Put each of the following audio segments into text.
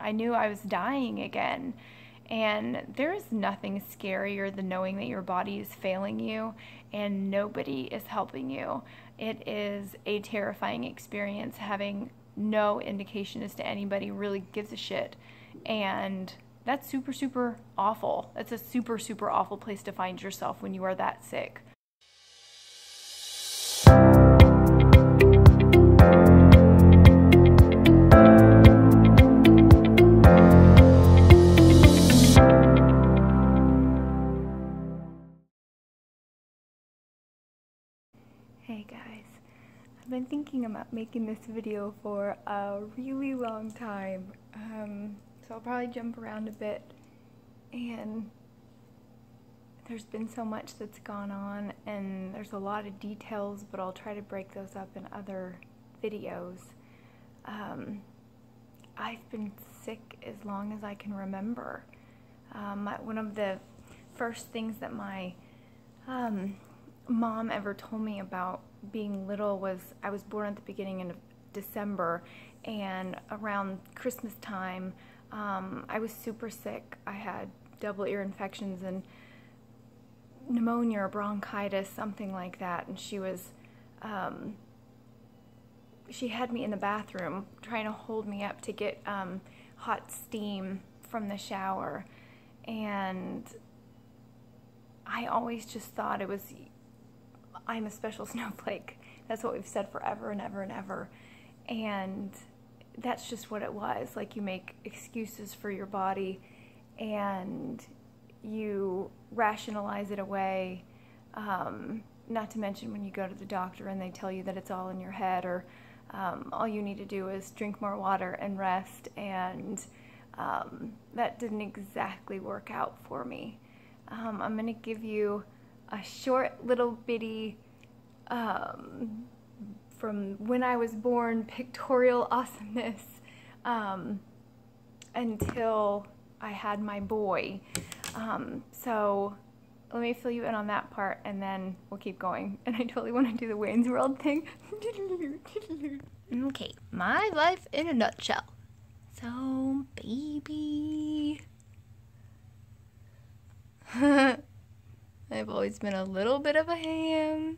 I knew I was dying again. And there is nothing scarier than knowing that your body is failing you and nobody is helping you. It is a terrifying experience, having no indication as to anybody really gives a shit. And that's super, super awful. That's a super, super awful place to find yourself when you are that sick. Hey guys, I've been thinking about making this video for a really long time, so I'll probably jump around a bit, and there's been so much that's gone on, and there's a lot of details, but I'll try to break those up in other videos. I've been sick as long as I can remember. One of the first things that my mom ever told me about being little was I was born at the beginning of December, and around Christmas time I was super sick. I had double ear infections and pneumonia or bronchitis, something like that, and she had me in the bathroom trying to hold me up to get hot steam from the shower, and I always just thought it was, I'm a special snowflake. That's what we've said forever and ever and ever. And that's just what it was. Like, you make excuses for your body and you rationalize it away. Not to mention when you go to the doctor and they tell you that it's all in your head, or all you need to do is drink more water and rest. And that didn't exactly work out for me. I'm going to give you a short little bitty from when I was born pictorial awesomeness until I had my boy. So let me fill you in on that part and then we'll keep going. And I totally want to do the Wayne's World thing. Okay, my life in a nutshell. So, baby. I've always been a little bit of a ham.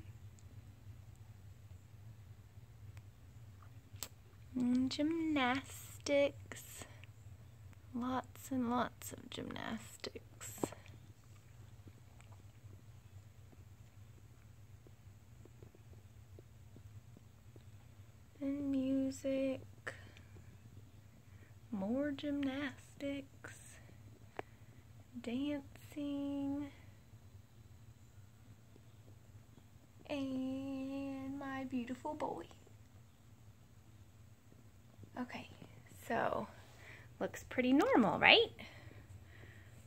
Gymnastics. Lots and lots of gymnastics. And music. More gymnastics. Dancing. And my beautiful boy. Okay, so looks pretty normal, right?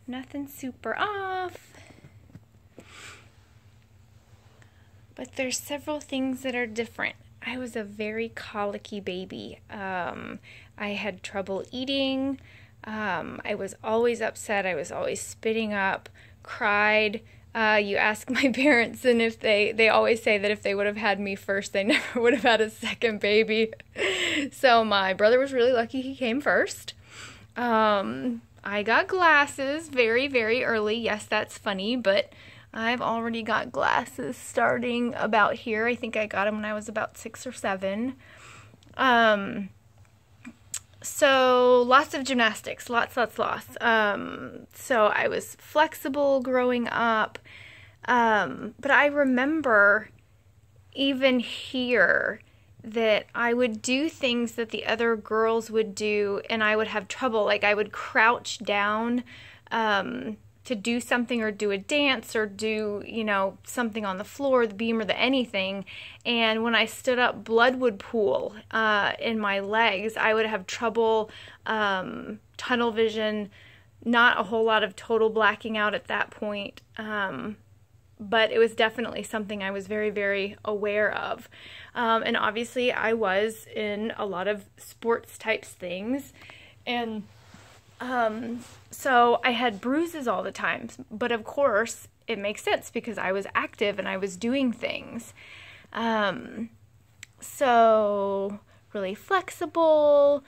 Nothing super off. But there's several things that are different. I was a very colicky baby. I had trouble eating. I was always upset. I was always spitting up, cried. You ask my parents, and if they always say that if they would have had me first, they never would have had a second baby. So my brother was really lucky he came first. I got glasses very, very early. Yes, that's funny, but I've already got glasses starting about here. I think I got them when I was about 6 or 7. So lots of gymnastics, lots. So I was flexible growing up, but I remember even here that I would do things that the other girls would do and I would have trouble. Like, I would crouch down to do something, or do a dance, or do, you know, something on the floor, the beam, or the anything, and when I stood up, blood would pool in my legs. I would have trouble, tunnel vision, not a whole lot of total blacking out at that point, but it was definitely something I was very, very aware of. And obviously I was in a lot of sports types things, and so I had bruises all the time, but of course it makes sense because I was active and I was doing things. So really flexible,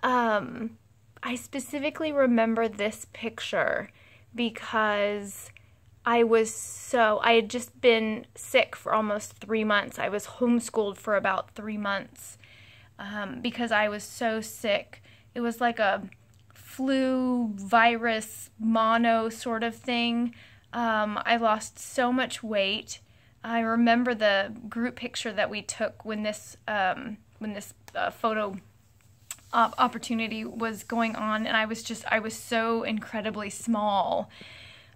I specifically remember this picture because I had just been sick for almost 3 months. I was homeschooled for about 3 months because I was so sick. It was like a flu virus mono sort of thing. I lost so much weight. I remember the group picture that we took when this photo opportunity was going on, and I was so incredibly small.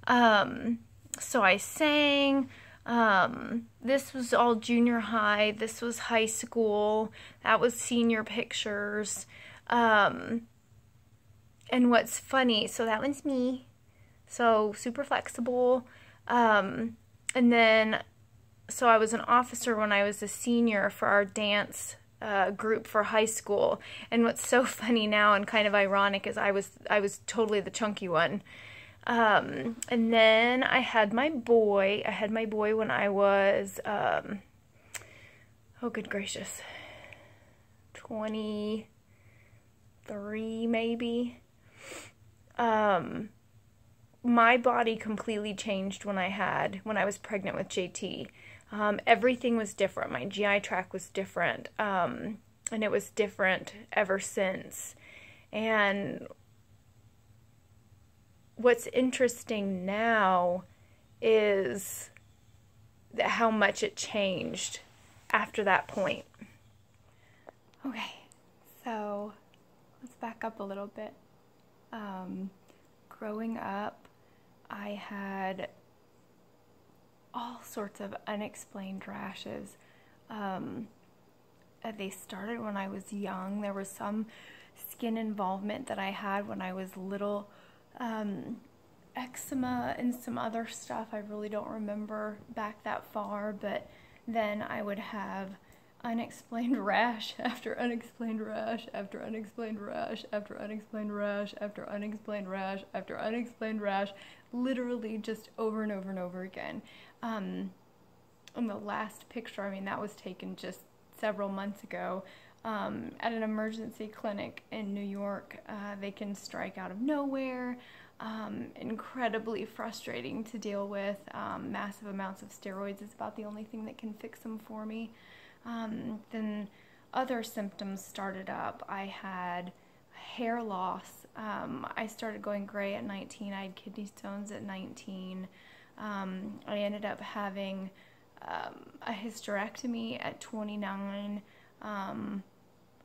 So I sang. This was all junior high. This was high school. That was senior pictures. And what's funny, so that one's me. So super flexible. And then, so I was an officer when I was a senior for our dance group for high school. And what's so funny now and kind of ironic is I was totally the chunky one. And then I had my boy. I had my boy when I was, oh good gracious, 23 maybe. My body completely changed when I was pregnant with JT. Everything was different. My GI tract was different. And it was different ever since. And what's interesting now is how much it changed after that point. Okay, so let's back up a little bit. Growing up, I had all sorts of unexplained rashes. They started when I was young. There was some skin involvement that I had when I was little. Eczema and some other stuff. I really don't remember back that far, but then I would have unexplained rash after unexplained rash after unexplained rash after unexplained rash after unexplained rash after unexplained rash, literally just over and over and over again. And the last picture, I mean, that was taken just several months ago at an emergency clinic in New York. They can strike out of nowhere. Incredibly frustrating to deal with. Massive amounts of steroids is about the only thing that can fix them for me. Then other symptoms started up. I had hair loss. I started going gray at 19. I had kidney stones at 19. I ended up having a hysterectomy at 29.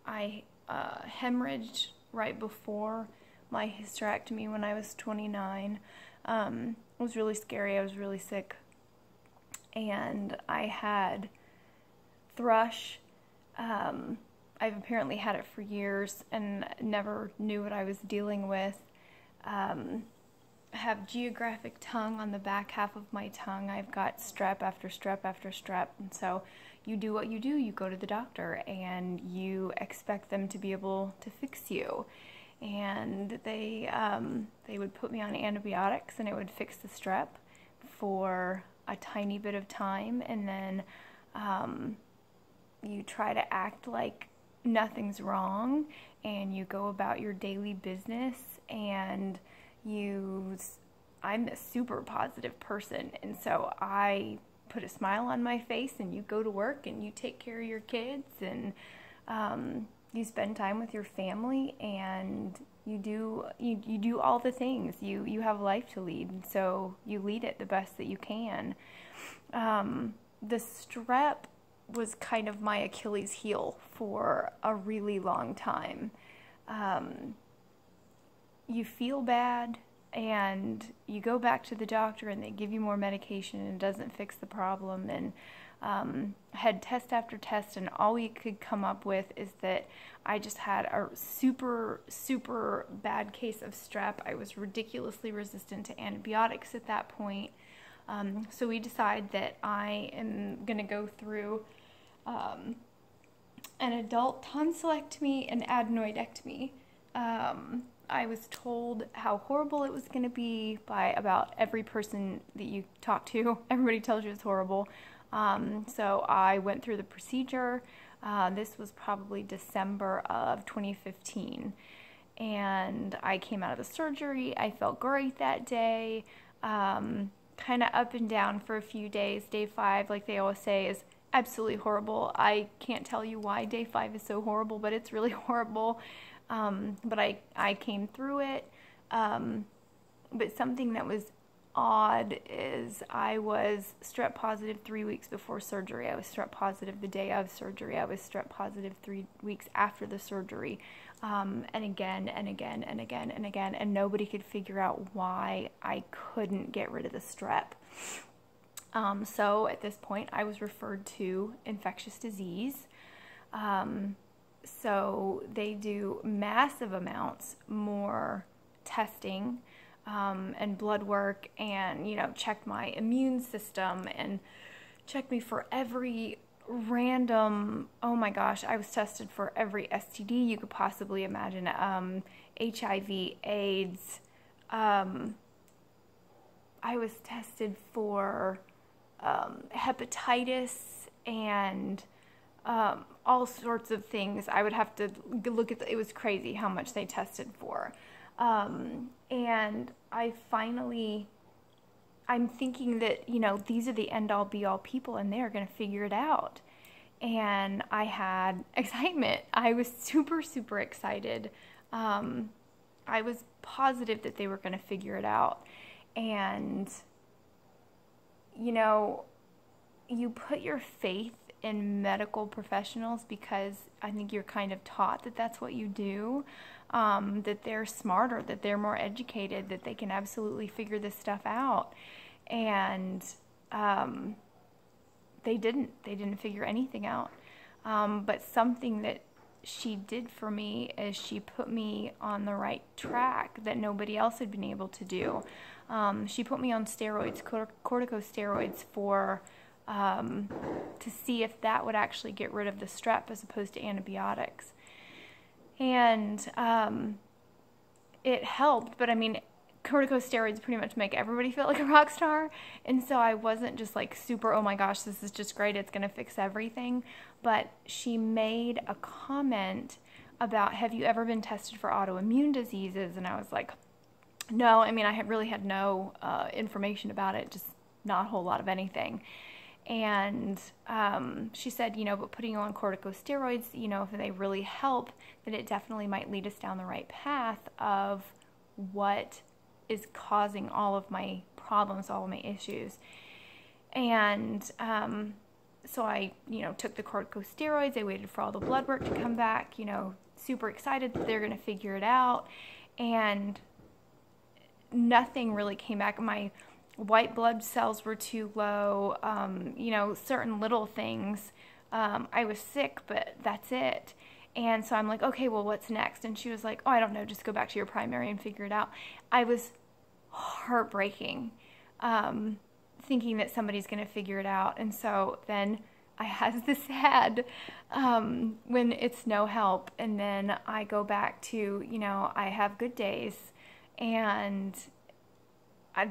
I hemorrhaged right before my hysterectomy when I was 29. It was really scary. I was really sick. And I had thrush. I've apparently had it for years and never knew what I was dealing with. I have geographic tongue on the back half of my tongue. I've got strep after strep after strep. And so you do what you do. You go to the doctor and you expect them to be able to fix you. And they would put me on antibiotics and it would fix the strep for a tiny bit of time, and then you try to act like nothing's wrong and you go about your daily business, and I'm a super positive person, and so I put a smile on my face, and you go to work and you take care of your kids, and you spend time with your family, and you do all the things. You have life to lead, and so you lead it the best that you can. The strep was kind of my Achilles heel for a really long time. You feel bad, and you go back to the doctor, and they give you more medication, and it doesn't fix the problem, and had test after test, and all we could come up with is that I just had a super, super bad case of strep. I was ridiculously resistant to antibiotics at that point. So we decided that I am going to go through an adult tonsillectomy and adenoidectomy. I was told how horrible it was going to be by about every person that you talk to. Everybody tells you it's horrible. So I went through the procedure. This was probably December of 2015. And I came out of the surgery. I felt great that day. Kind of up and down for a few days. Day 5, like they always say, is absolutely horrible. I can't tell you why day 5 is so horrible, but it's really horrible. But I came through it. But something that was odd is I was strep positive 3 weeks before surgery. I was strep positive the day of surgery. I was strep positive 3 weeks after the surgery. And again and again and again and again, and nobody could figure out why I couldn't get rid of the strep. So at this point, I was referred to infectious disease. So they do massive amounts more testing and blood work, and check my immune system and check me for every random, oh my gosh, I was tested for every STD you could possibly imagine, HIV, AIDS. I was tested for hepatitis and all sorts of things. I would have to look at it was crazy how much they tested for. And I'm thinking that, these are the end-all be-all people and they're going to figure it out. And I had excitement. I was super, super excited. I was positive that they were going to figure it out. And, you put your faith in medical professionals because I think you're kind of taught that that's what you do, that they're smarter, that they're more educated, that they can absolutely figure this stuff out. And they didn't figure anything out. But something that she did for me is she put me on the right track that nobody else had been able to do. She put me on steroids, corticosteroids, for to see if that would actually get rid of the strep as opposed to antibiotics. And it helped, but I mean, corticosteroids pretty much make everybody feel like a rock star, and so I wasn't just like super, oh my gosh, this is just great, it's gonna fix everything. But she made a comment about, have you ever been tested for autoimmune diseases? And I was like, no. I mean, I really had no information about it, just not a whole lot of anything. And she said, but putting you on corticosteroids, if they really help, then it definitely might lead us down the right path of what is causing all of my problems, all of my issues. And so I, took the corticosteroids. I waited for all the blood work to come back, super excited that they're going to figure it out. And nothing really came back. My white blood cells were too low, certain little things. I was sick, but that's it. And so I'm like, okay, well, what's next? And she was like, oh, I don't know, just go back to your primary and figure it out. I was heartbreaking, thinking that somebody's going to figure it out. And so then I had this ad when it's no help. And then I go back to, I have good days, and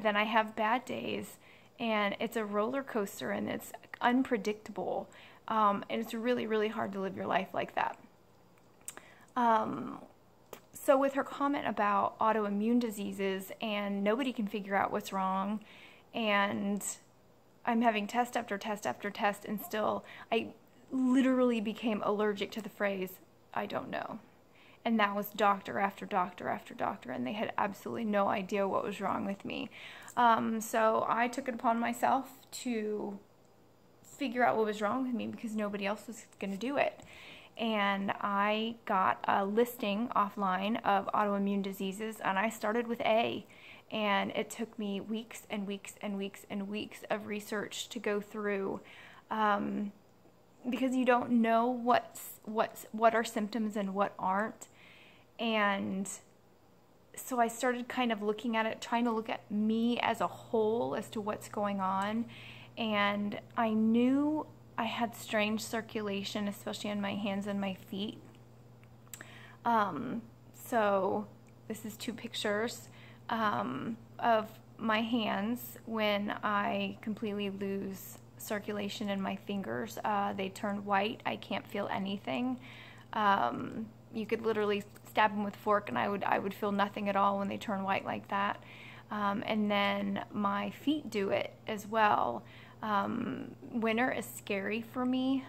then I have bad days, and it's a roller coaster, and it's unpredictable. And it's really, really hard to live your life like that. So with her comment about autoimmune diseases and nobody can figure out what's wrong, and I'm having test after test after test, and still I literally became allergic to the phrase, I don't know. And that was doctor after doctor after doctor, and they had absolutely no idea what was wrong with me. So I took it upon myself to figure out what was wrong with me because nobody else was going to do it. And I got a listing offline of autoimmune diseases, and I started with A. And it took me weeks and weeks and weeks and weeks of research to go through, because you don't know what are symptoms and what aren't. And so I started kind of looking at it, trying to look at me as a whole as to what's going on. And I knew I had strange circulation, especially on my hands and my feet. So this is 2 pictures of my hands when I completely lose circulation in my fingers. They turned white. I can't feel anything. You could literally stab them with a fork and I would feel nothing at all when they turn white like that. And then my feet do it as well. Winter is scary for me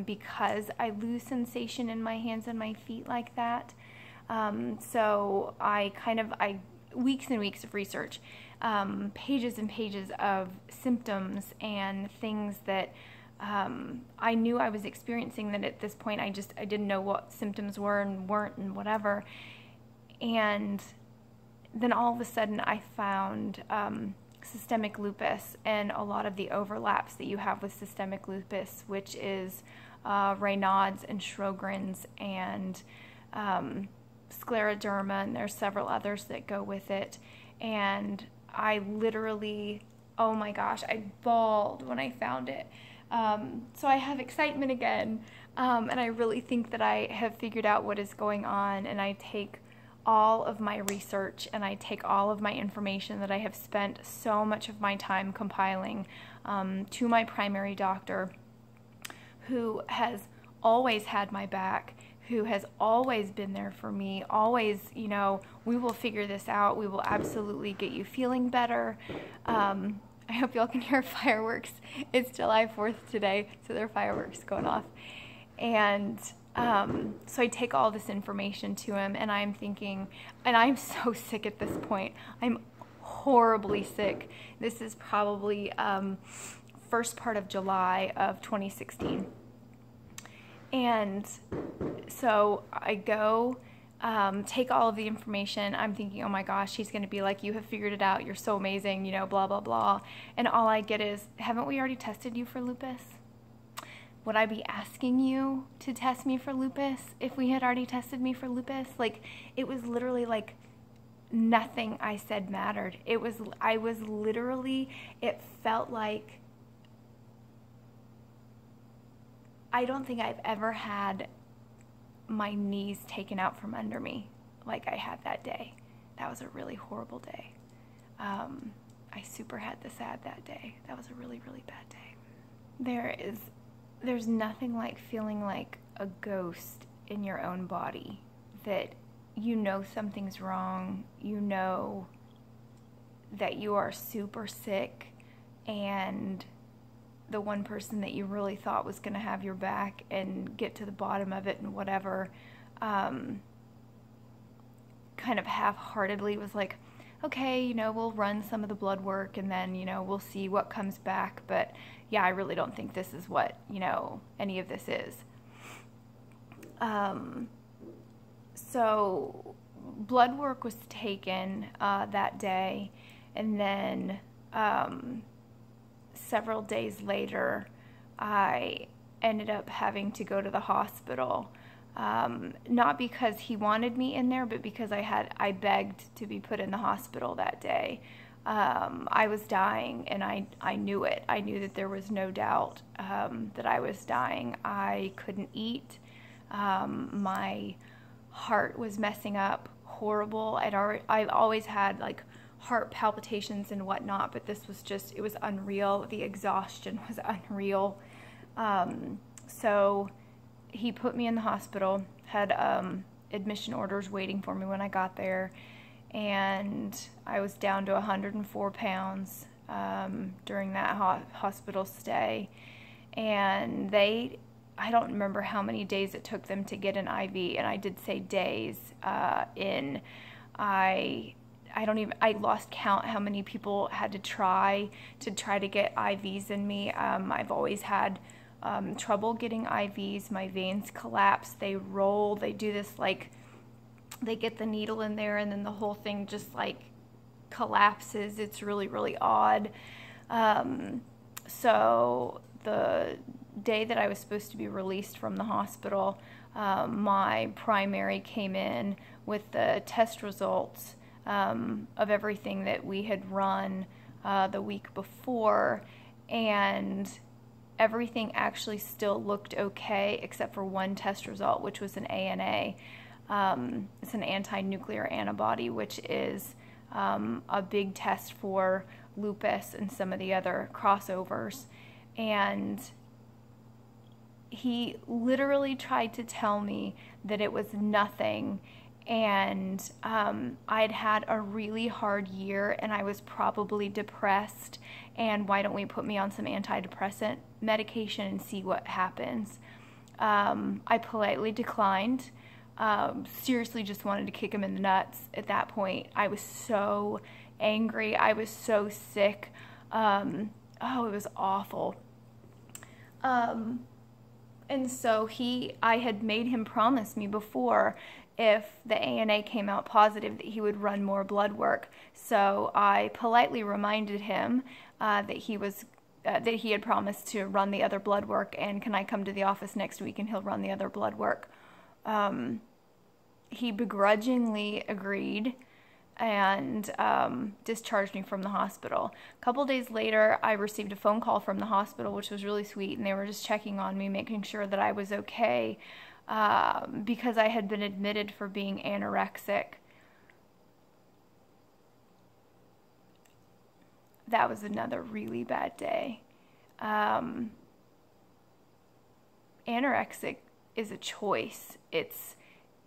because I lose sensation in my hands and my feet like that. So weeks and weeks of research, pages and pages of symptoms and things that I knew I was experiencing, that at this point I didn't know what symptoms were and weren't and whatever. And then all of a sudden I found systemic lupus and a lot of the overlaps that you have with systemic lupus, which is Raynaud's and Sjogren's and scleroderma, and there's several others that go with it. And I literally, oh my gosh, I bawled when I found it. So I have excitement again, and I really think that I have figured out what is going on, and I take all of my research and I take all of my information that I have spent so much of my time compiling to my primary doctor, who has always had my back, who has always been there for me, always, you know, we will figure this out, we will absolutely get you feeling better. I hope y'all can hear fireworks. It's July 4th today, so there are fireworks going off. And so I take all this information to him, and I'm thinking, and I'm so sick at this point. I'm horribly sick. This is probably first part of July of 2016. And so I go, take all of the information. I'm thinking, oh my gosh, he's going to be like, you have figured it out. You're so amazing, you know, blah, blah, blah. And all I get is, haven't we already tested you for lupus? Would I be asking you to test me for lupus if we had already tested me for lupus? Like, it was literally like nothing I said mattered. I was literally, it felt like, I don't think I've ever had my knees taken out from under me like I had that day. That was a really horrible day. I super had the sad that day. That was a really, really bad day. There's nothing like feeling like a ghost in your own body, that you know something's wrong, you know that you are super sick, and the one person that you really thought was going to have your back and get to the bottom of it and whatever, kind of half-heartedly was like, okay, you know, we'll run some of the blood work and then, you know, we'll see what comes back. But yeah, I really don't think this is what, you know, any of this is. So blood work was taken that day, and then several days later, I ended up having to go to the hospital. Not because he wanted me in there, but because I begged to be put in the hospital that day. I was dying, and I knew it. I knew that there was no doubt that I was dying. I couldn't eat. My heart was messing up horrible. I've always had like heart palpitations and whatnot, but this was just, it was unreal. The exhaustion was unreal. So he put me in the hospital, had admission orders waiting for me when I got there, and I was down to 104 pounds during that hospital stay. And I don't remember how many days it took them to get an IV, and I did say days in. I lost count how many people had to try to get IVs in me. I've always had trouble getting IVs. My veins collapse, they roll, they do this, like, they get the needle in there and then the whole thing just like collapses. It's really, really odd. So the day that I was supposed to be released from the hospital, my primary came in with the test results of everything that we had run the week before, and everything actually still looked okay except for one test result, which was an ANA. It's an anti-nuclear antibody, which is a big test for lupus and some of the other crossovers. And he literally tried to tell me that it was nothing, and I'd had a really hard year and I was probably depressed, and why don't we put me on some antidepressant medication and see what happens. I politely declined. Seriously just wanted to kick him in the nuts at that point. I was so angry. I was so sick. Oh, it was awful. And so I had made him promise me before, if the ANA came out positive, that he would run more blood work. So I politely reminded him that he had promised to run the other blood work, and can I come to the office next week and he'll run the other blood work. He begrudgingly agreed and discharged me from the hospital. A couple days later, I received a phone call from the hospital, which was really sweet, and they were just checking on me, making sure that I was okay, because I had been admitted for being anorexic. That was another really bad day. Anorexic is a choice. It's,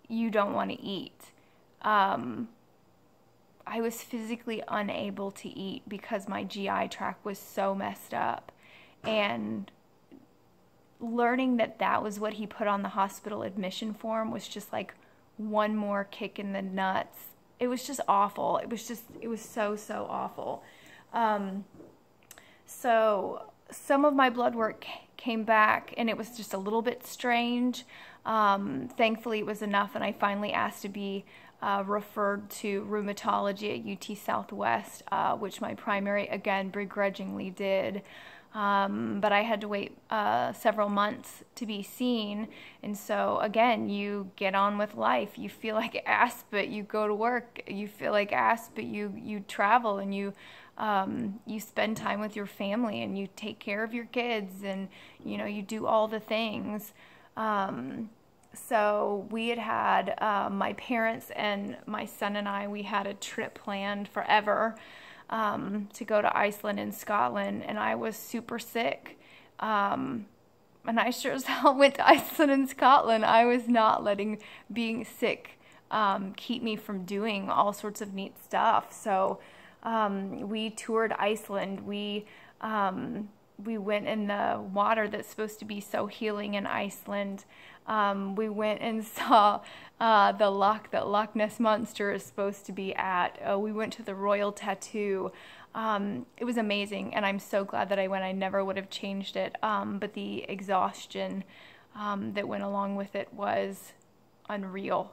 you don't want to eat. I was physically unable to eat because my GI tract was so messed up. And learning that that was what he put on the hospital admission form was just like one more kick in the nuts. It was just awful. It was so, so awful. So some of my blood work came back, and it was just a little bit strange. Thankfully, it was enough, and I finally asked to be referred to rheumatology at UT Southwest, which my primary, again, begrudgingly did. But I had to wait several months to be seen. And so, again, you get on with life. You feel like ass, but you go to work. You feel like ass, but you travel, and you spend time with your family, and you take care of your kids, and, you know, you do all the things. So we had my parents and my son and I, we had a trip planned forever to go to Iceland and Scotland, and I was super sick. And I sure as hell went to Iceland and Scotland. I was not letting being sick keep me from doing all sorts of neat stuff. So we toured Iceland. We went in the water that's supposed to be so healing in Iceland. We went and saw the loch that Loch Ness Monster is supposed to be at. We went to the Royal Tattoo. It was amazing, and I'm so glad that I went. I never would have changed it, but the exhaustion that went along with it was unreal.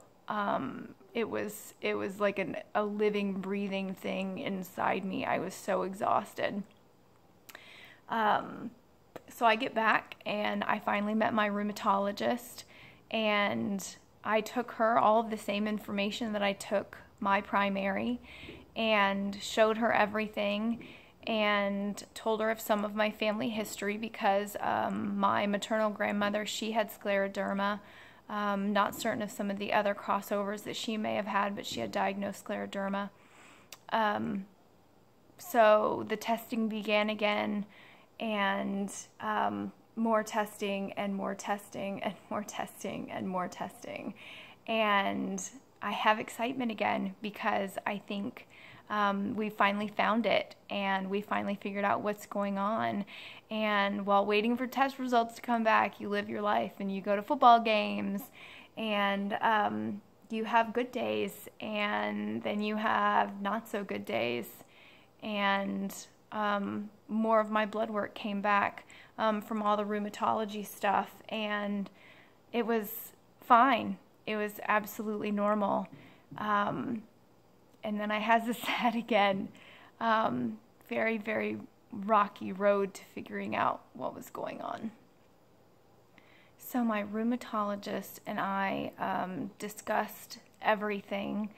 It was like a living, breathing thing inside me. I was so exhausted. So I get back, and I finally met my rheumatologist, and I took her all of the same information that I took my primary, and showed her everything, and told her of some of my family history, because my maternal grandmother, she had scleroderma. Not certain of some of the other crossovers that she may have had, but she had diagnosed scleroderma. So the testing began again, and more testing and more testing and more testing and more testing. And I have excitement again, because I think we finally found it, and we finally figured out what's going on. And while waiting for test results to come back, you live your life, and you go to football games, and you have good days, and then you have not so good days. And more of my blood work came back from all the rheumatology stuff, and it was fine. It was absolutely normal. And then I had this sad again, very, very rocky road to figuring out what was going on. So my rheumatologist and I discussed everything.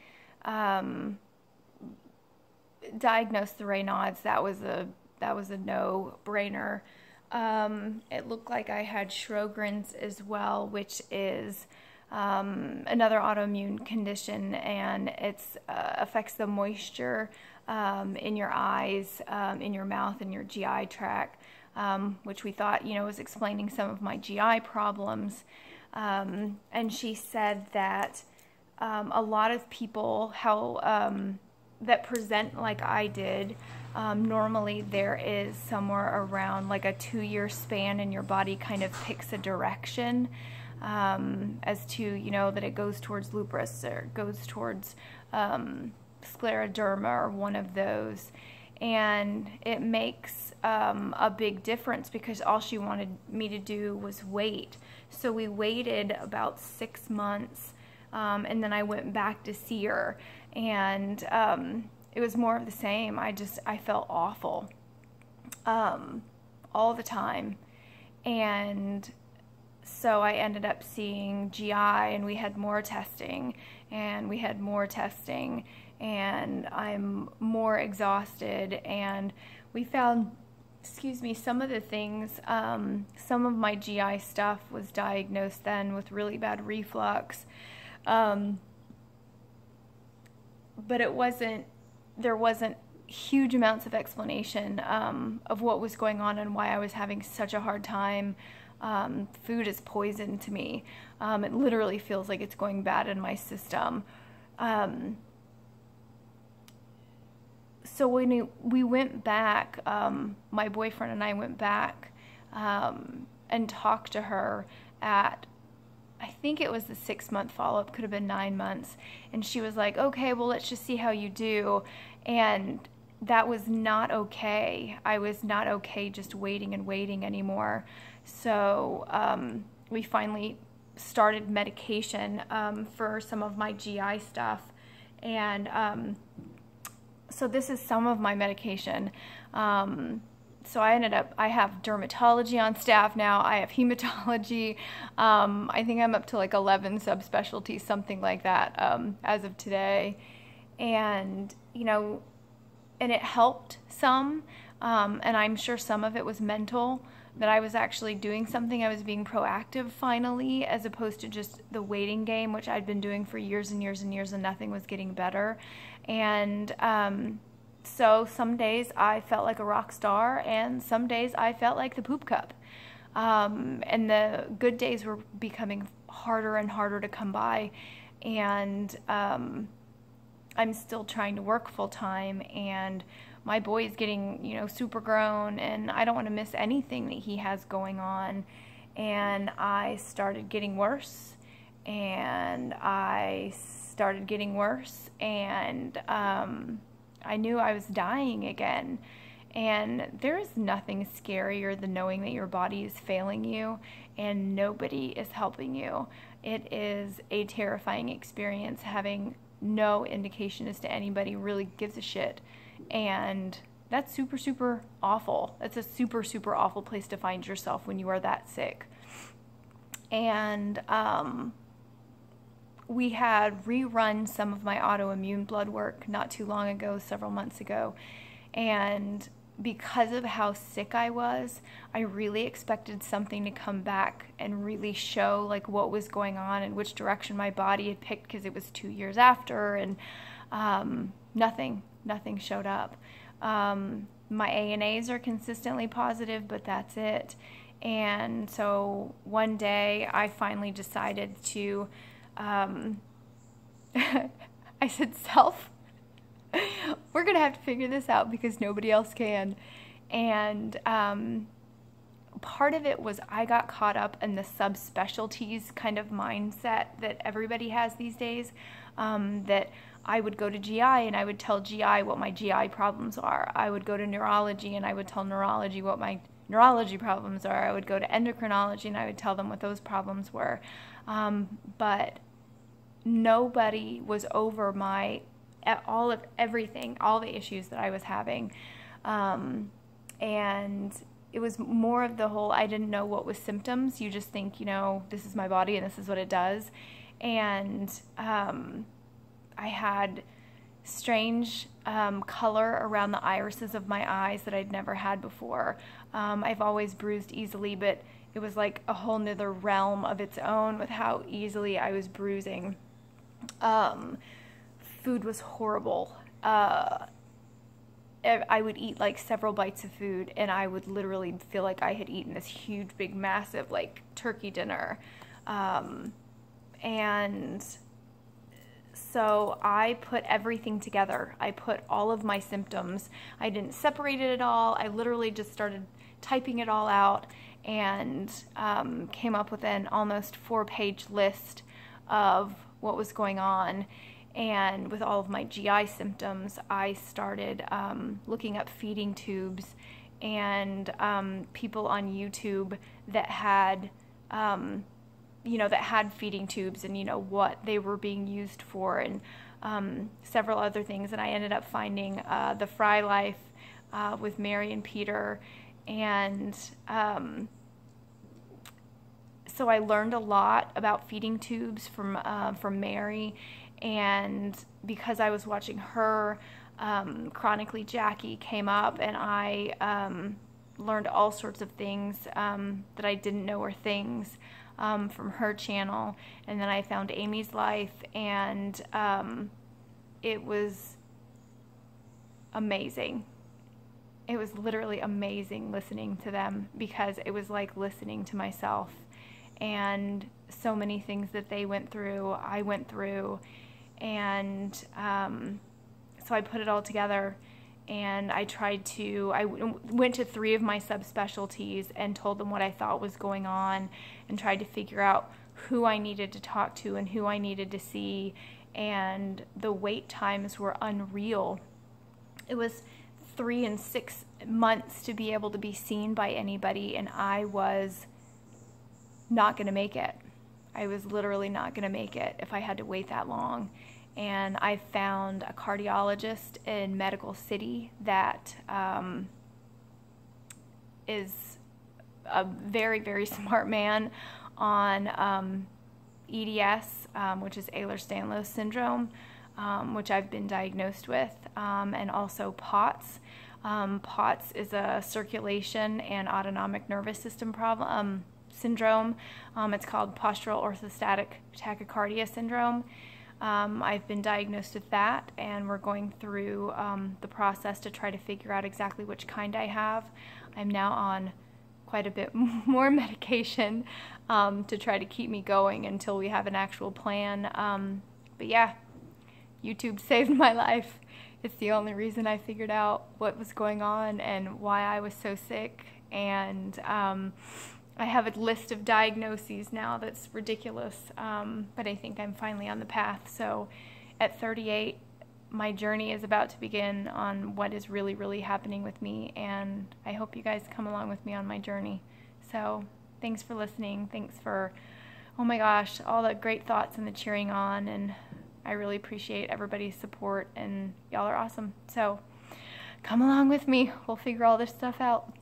Diagnosed the Raynaud's. That was a no-brainer. It looked like I had Sjogren's as well, which is another autoimmune condition, and it affects the moisture in your eyes, in your mouth, and your GI tract. which we thought, was explaining some of my GI problems. And she said that a lot of people that present like I did, normally there is somewhere around like a 2-year span, and your body kind of picks a direction as to, that it goes towards lupus or goes towards scleroderma or one of those. And it makes a big difference, because all she wanted me to do was wait. So we waited about 6 months, and then I went back to see her, and it was more of the same. I felt awful all the time. And so I ended up seeing GI, and we had more testing, and I'm more exhausted, and we found, some of the things, some of my GI stuff was diagnosed then with really bad reflux, but there wasn't huge amounts of explanation of what was going on and why I was having such a hard time. Food is poison to me. It literally feels like it's going bad in my system. So when we went back, my boyfriend and I went back and talked to her at, I think it was the 6-month follow-up, could have been 9 months. And she was like, okay, well, let's just see how you do. And that was not okay. I was not okay just waiting and waiting anymore. So we finally started medication for some of my GI stuff. And so this is some of my medication. So I have dermatology on staff now. I have hematology. I think I'm up to like 11 subspecialties, something like that, as of today. And, and it helped some. And I'm sure some of it was mental, that I was actually doing something. I was being proactive finally, as opposed to just the waiting game, which I'd been doing for years and years and years, and nothing was getting better. And so some days I felt like a rock star, and some days I felt like the poop cup. And the good days were becoming harder and harder to come by. And I'm still trying to work full time, and my boy is getting, super grown, and I don't want to miss anything that he has going on. And I started getting worse, and I I knew I was dying again. And there is nothing scarier than knowing that your body is failing you and nobody is helping you. It is a terrifying experience, having no indication as to anybody really gives a shit. And that's super, super awful. It's a super, super awful place to find yourself when you are that sick. And we had rerun some of my autoimmune blood work not too long ago, several months ago. And because of how sick I was, I really expected something to come back and really show like what was going on and which direction my body had picked, because it was 2 years after, and nothing showed up. My ANAs are consistently positive, but that's it. And so one day I finally decided to, I said, self, we're going to have to figure this out because nobody else can. And part of it was I got caught up in the subspecialties kind of mindset that everybody has these days, that I would go to GI and I would tell GI what my GI problems are. I would go to neurology and I would tell neurology what my neurology problems are. I would go to endocrinology and I would tell them what those problems were. But nobody was over all the issues that I was having. And it was more of the whole, I didn't know what was symptoms. You just think, this is my body and this is what it does. And I had strange color around the irises of my eyes that I'd never had before. I've always bruised easily, but it was like a whole nother realm of its own with how easily I was bruising. Food was horrible. I would eat like several bites of food and I would literally feel like I had eaten this huge, big, massive like turkey dinner. And so I put everything together. I put all of my symptoms. I didn't separate it at all. I literally just started typing it all out and came up with an almost 4-page list of what was going on. And with all of my GI symptoms, I started looking up feeding tubes and people on YouTube that had, that had feeding tubes and, what they were being used for, and several other things. And I ended up finding the Fry Life with Mary and Peter. And so I learned a lot about feeding tubes from Mary. And because I was watching her, Chronically Jackie came up, and I learned all sorts of things that I didn't know were things from her channel. And then I found Amy's Life, and it was amazing. It was literally amazing listening to them, because it was like listening to myself. And so many things that they went through, I went through. And so I put it all together, and I went to 3 of my subspecialties and told them what I thought was going on, and tried to figure out who I needed to talk to and who I needed to see. And the wait times were unreal. It was 3 and 6 months to be able to be seen by anybody, and I was not going to make it. I was literally not going to make it if I had to wait that long. And I found a cardiologist in Medical City that is a very, very smart man on EDS, which is Ehlers-Danlos syndrome, which I've been diagnosed with, and also POTS. POTS is a circulation and autonomic nervous system problem. Syndrome. It's called postural orthostatic tachycardia syndrome. I've been diagnosed with that, and we're going through the process to try to figure out exactly which kind I have. I'm now on quite a bit more medication to try to keep me going until we have an actual plan. But yeah, YouTube saved my life. It's the only reason I figured out what was going on and why I was so sick. And I have a list of diagnoses now that's ridiculous, but I think I'm finally on the path. So at 38, my journey is about to begin on what is really, really happening with me, and I hope you guys come along with me on my journey. So thanks for listening. Thanks for, oh my gosh, all the great thoughts and the cheering on, and I really appreciate everybody's support, and y'all are awesome. So come along with me. We'll figure all this stuff out.